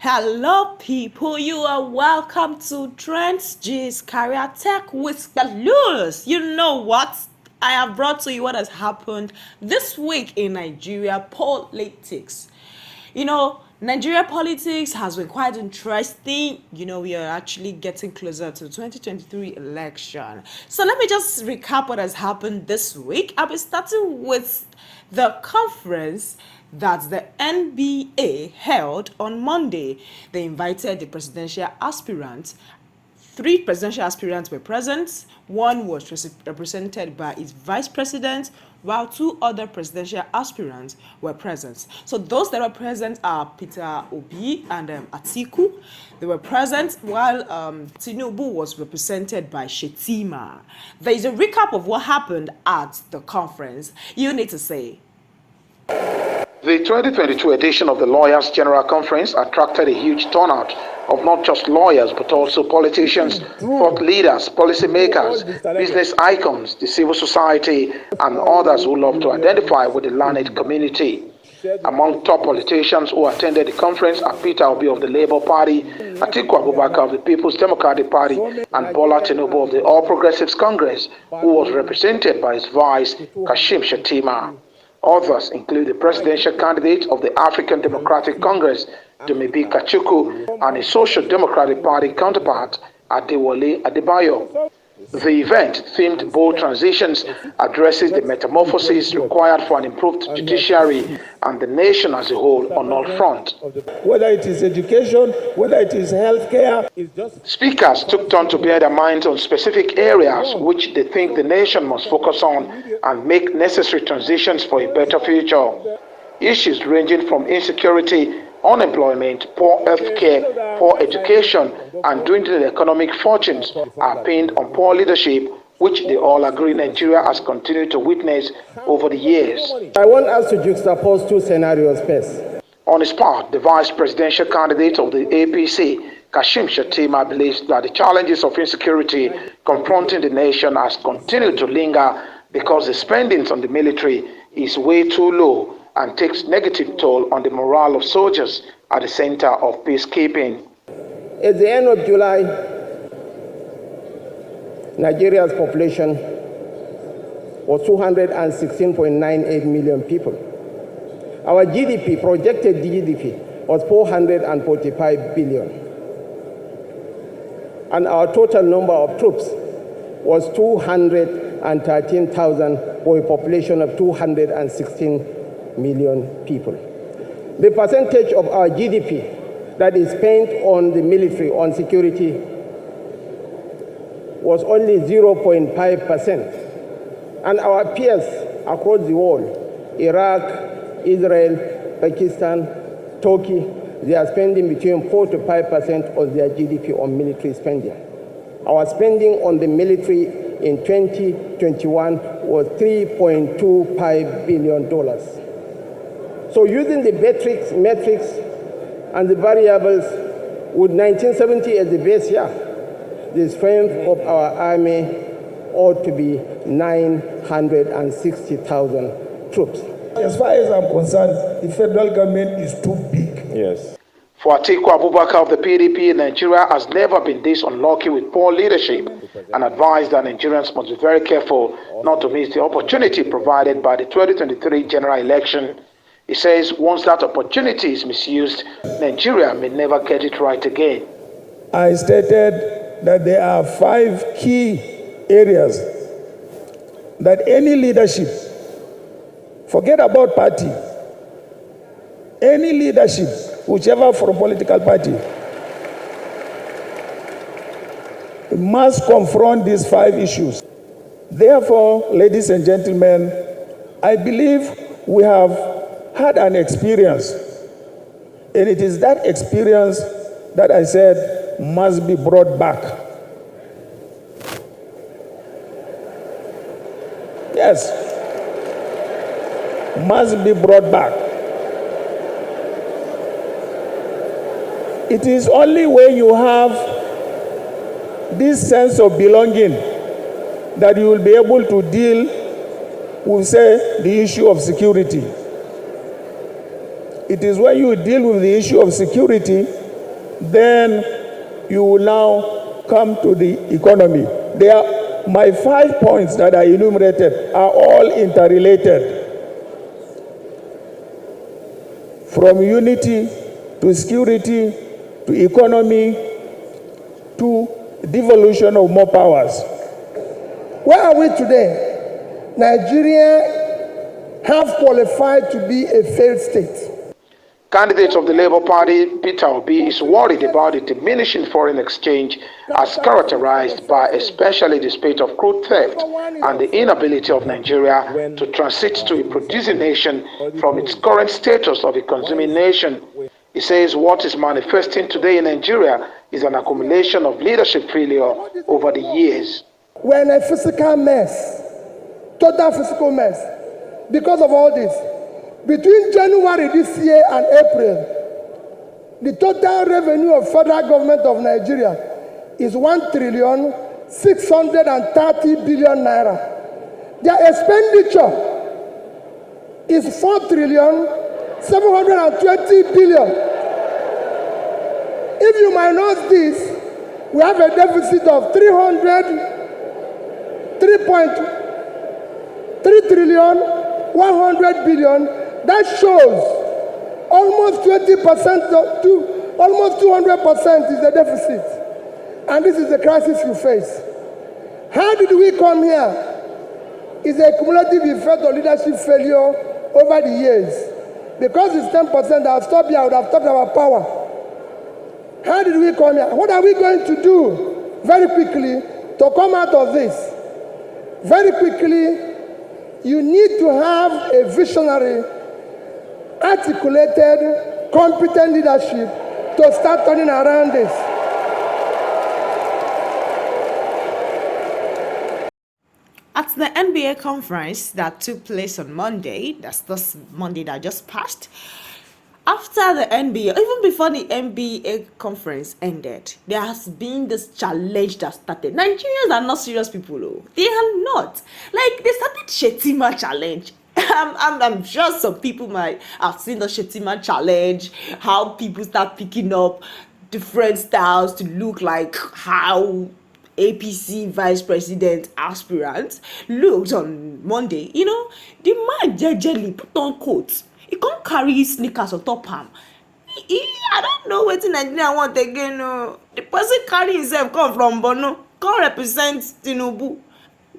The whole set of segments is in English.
Hello, people. You are welcome to Trends G's Career Tech with Balloons. You know what? I have brought to you what has happened this week in Nigeria politics. Nigeria politics has been quite interesting. We are actually getting closer to the 2023 election. So let me just recap what has happened this week. I'll be starting with the conference that the NBA held on Monday. They invited the presidential aspirants. 3 presidential aspirants were present. One was represented by its vice president, while 2 other presidential aspirants were present. So those that were present are Peter Obi and Atiku. They were present while Tinubu was represented by Shetima. There is a recap of what happened at the conference. You need to say. The 2022 edition of the Lawyers General Conference attracted a huge turnout of not just lawyers but also politicians, thought leaders, policymakers, business icons, the civil society, and others who love to identify with the learned community. Among top politicians who attended the conference are Peter Obi of the Labour Party, Atiku Abubakar of the People's Democratic Party, and Bola Tinubu of the All Progressives Congress, who was represented by his vice, Kashim Shettima. Others include the presidential candidate of the African Democratic Congress, Dumebi Kachuku, and his Social Democratic Party counterpart, Adewale Adebayo. The event, themed Bold Transitions, addresses the metamorphosis required for an improved judiciary and the nation as a whole on all fronts. Whether it is education, whether it is healthcare. Speakers took turn to bear their minds on specific areas which they think the nation must focus on and make necessary transitions for a better future. Issues ranging from insecurity, unemployment, poor healthcare, poor education, and dwindling economic fortunes are pinned on poor leadership, which they all agree Nigeria has continued to witness over the years. I want us to juxtapose 2 scenarios first. On his part, the vice presidential candidate of the APC, Kashim Shettima, believes that the challenges of insecurity confronting the nation has continued to linger because the spending on the military is way too low and takes negative toll on the morale of soldiers at the center of peacekeeping. At the end of July, Nigeria's population was 216.98 million people. Our GDP, projected GDP, was 445 billion. And our total number of troops was 213,000 for a population of 216 million people. The percentage of our GDP that is spent on the military, on security, was only 0.5%. And our peers across the world, Iraq, Israel, Pakistan, Turkey, they are spending between 4 to 5% of their GDP on military spending. Our spending on the military in 2021 was $3.25 billion. So using the metrics and the variables, with 1970 as the base year, the strength of our army ought to be 960,000 troops. As far as I'm concerned, the federal government is too big. Yes. For Atiku Abubakar of the PDP, Nigeria has never been this unlucky with poor leadership and advised that Nigerians must be very careful not to miss the opportunity provided by the 2023 general election. He says once that opportunity is misused, Nigeria may never get it right again. I stated that there are 5 key areas that any leadership, forget about party, any leadership, whichever from political party, must confront these 5 issues. Therefore, ladies and gentlemen, I believe we have had an experience, and it is that experience that I said must be brought back. Yes, must be brought back. It is only when you have this sense of belonging that you will be able to deal with, say, the issue of security. It is when you deal with the issue of security Then you will now come to the economy. My 5 points that I enumerated are all interrelated. From unity to security to economy to devolution of more powers. Where are we today? Nigeria have qualified to be a failed state. Candidate of the Labour Party, Peter Obi, is worried about the diminishing foreign exchange as characterized by especially the spate of crude theft and the inability of Nigeria to transit to a producing nation from its current status of a consuming nation. He says what is manifesting today in Nigeria is an accumulation of leadership failure over the years. We're in a physical mess, total physical mess, because of all this. Between January this year and April, the total revenue of federal government of Nigeria is 1,630 billion naira. Their expenditure is 4,720 billion. If you minus this, we have a deficit of 3.3 trillion 100 billion. That shows almost 20% to almost 200% is the deficit. And this is the crisis you face. How did we come here? It's a cumulative effect of leadership failure over the years. Because it's 10%, I'll stop here, I would have talked about power. How did we come here? What are we going to do very quickly to come out of this? Very quickly, you need to have a visionary, articulated, competent leadership to start turning around this. At the NBA conference that took place on Monday, that's this Monday that just passed, after the NBA, even before the NBA conference ended, there has been this challenge that started. Nigerians are not serious people, though. They are not. Like, they started Shetima challenge. I'm sure some people might have seen the Shetima challenge, how people start picking up different styles to look like how APC vice president aspirant looked on Monday. You know, the man jejely put on coat. He can't carry sneakers on top him. I don't know what in Nigeria want again. No. The person carry himself come from Bono, can't represent Tinubu.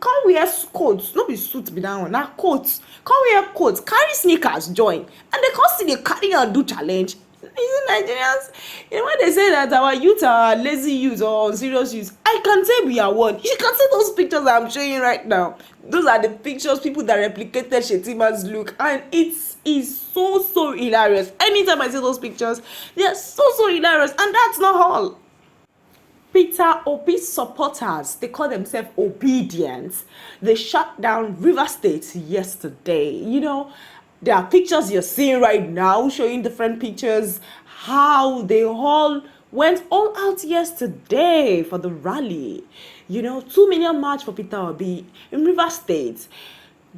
Can't wear coats, no be suit be that one, na coats. Can't wear coats, carry sneakers join, and they can't see they carry and do challenge. These Nigerians, you know when they say that our youth are lazy youth or unserious youth, I can say we are one. You can see those pictures I'm showing you right now. Those are the pictures people that replicated Shetima's look, and it is so hilarious. Anytime I see those pictures, they are so hilarious, and that's not all. Peter Obi's supporters, they call themselves obedient. They shut down River State yesterday. You know, there are pictures you're seeing right now showing different pictures, how they all went all out yesterday for the rally. You know, 2 million march for Peter Obi in River State.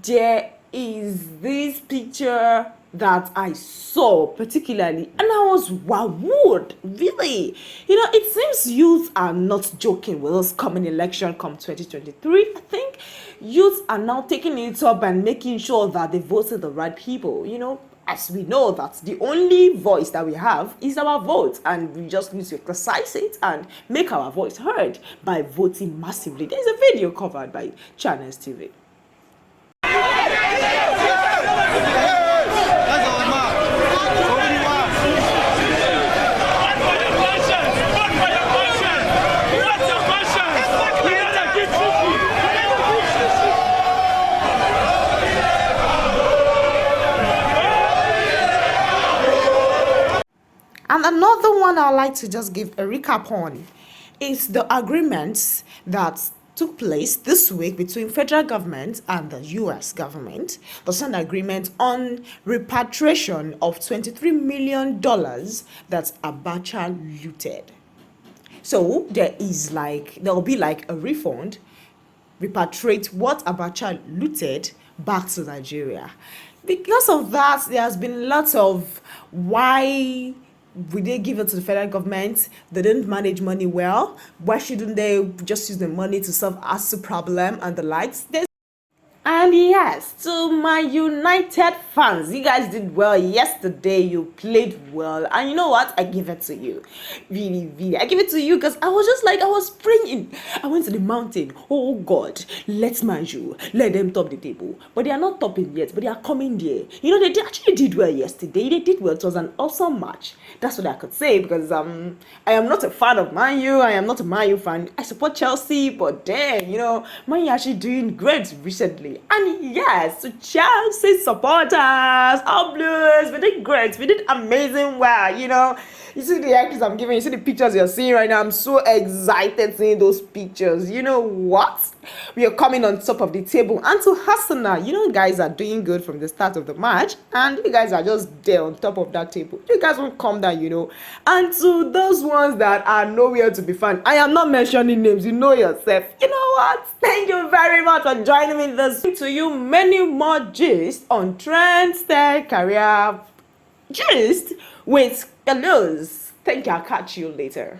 There is this picture that I saw particularly, and I was wowed, really. You know, it seems youth are not joking with this coming election come 2023. I think youth are now taking it up and making sure that they voted the right people. You know, as we know that the only voice that we have is our vote, and we just need to exercise it and make our voice heard by voting massively. There's a video covered by Channels TV. And another one I'd like to just give a recap on is the agreements that took place this week between federal government and the US government. The signed agreement on repatriation of $23 million that Abacha looted. So there'll be like a refund, repatriate what Abacha looted back to Nigeria. Because of that, there has been lots of why we did give it to the federal government. They didn't manage money well. Why shouldn't they just use the money to solve ASU problem and the likes? And yes, to my United fans, you guys did well yesterday. You played well, and you know what? I give it to you, really, really. I give it to you because I was just like I was praying. I went to the mountain. Oh God, let Manju let them top the table, but they are not topping yet. But they are coming there. You know actually did well yesterday. They did well. It was an awesome match. That's what I could say because I am not a fan of Man U. I am not a Man U fan. I support Chelsea, but dang, Man U actually doing great recently. And yes, to Chelsea supporters, all Blues, we did great. We did amazing well, You see the actors I'm giving, you see the pictures you're seeing right now. I'm so excited seeing those pictures. You know what? We are coming on top of the table. And to Hasana, guys are doing good from the start of the match. And you guys are just there on top of that table. You guys won't come down, And to those ones that are nowhere to be found, I am not mentioning names. You know yourself. You know what? Thank you very much for joining me this week. To you many more gists on Trends Tech Career Gist with Luz. Thank you. I'll catch you later.